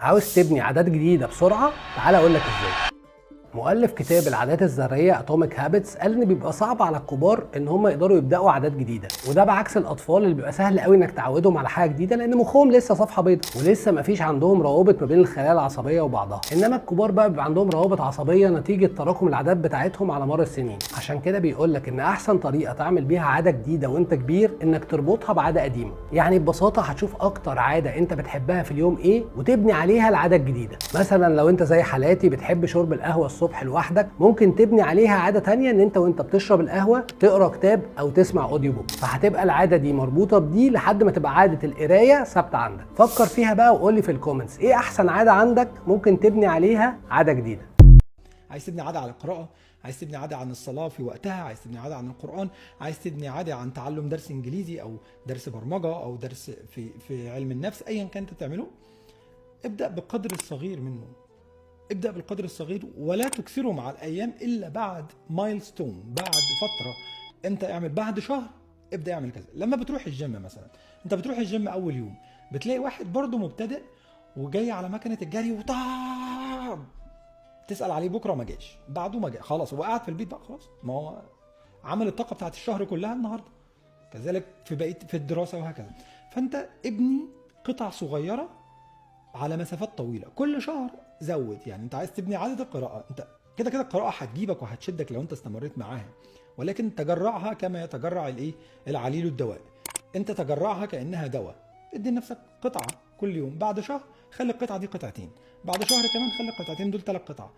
عاوز تبني عادات جديدة بسرعة؟ تعالى أقولك إزاي. مؤلف كتاب العادات الذرية اتوميك هابتس قال ان بيبقى صعب على الكبار ان هم يقدروا يبداوا عادات جديده، وده بعكس الاطفال اللي بيبقى سهل قوي انك تعودهم على حاجه جديده لان مخهم لسه صفحه بيضاء ولسه ما فيش عندهم روابط ما بين الخلايا العصبيه وبعضها. انما الكبار بقى بيبقى عندهم روابط عصبيه نتيجه تراكم العادات بتاعتهم على مر السنين. عشان كده بيقول لك ان احسن طريقه تعمل بيها عاده جديده وانت كبير انك تربطها بعاده قديمه. يعني ببساطه هتشوف اكتر عاده انت بتحبها في اليوم ايه وتبني عليها العاده الجديده. مثلا لو انت زي حالاتي بتحب شرب القهوه الصبح لوحدك، ممكن تبني عليها عاده تانية ان انت وانت بتشرب القهوه تقرا كتاب او تسمع اوديو بوك، فهتبقى العاده دي مربوطه بدي لحد ما تبقى عاده القرايه ثابته عندك. فكر فيها بقى وقول لي في الكومنتس ايه احسن عاده عندك ممكن تبني عليها عاده جديده. عايز تبني عادة على القراءة، عايز تبني عادة عن الصلاة في وقتها، عايز تبني عادة عن القرآن، عايز تبني عادة عن تعلم درس انجليزي او درس برمجة او درس في علم النفس، ايا كان انت بتعمله. ابدأ بالقدر الصغير منه، ابدأ بالقدر الصغير ولا تكثره مع الايام الا بعد مايلستون، بعد فترة. انت اعمل بعد شهر، ابدأ اعمل كذا. لما بتروح الجيم مثلا، انت بتروح الجيم اول يوم بتلاقي واحد برضه مبتدئ وجاي على مكنة الجري وطار، تسال عليه بكره ما جاش، بعده ما جاش، خلاص هو قاعد في البيت بقى، خلاص ما هو عمل الطاقه بتاعت الشهر كلها النهارده. كذلك في بقيه في الدراسه وهكذا. فانت ابني قطع صغيره على مسافات طويله، كل شهر زود. يعني انت عايز تبني عاده القراءه، انت كده كده القراءه هتجيبك وهتشدك لو انت استمريت معاها، ولكن تجرعها كما يتجرع العليل الدواء. انت تجرعها كانها دواء، ادي لنفسك قطعه كل يوم، بعد شهر خلي القطعه دي قطعتين، بعد شهر كمان خلي القطعتين دول 3 قطع.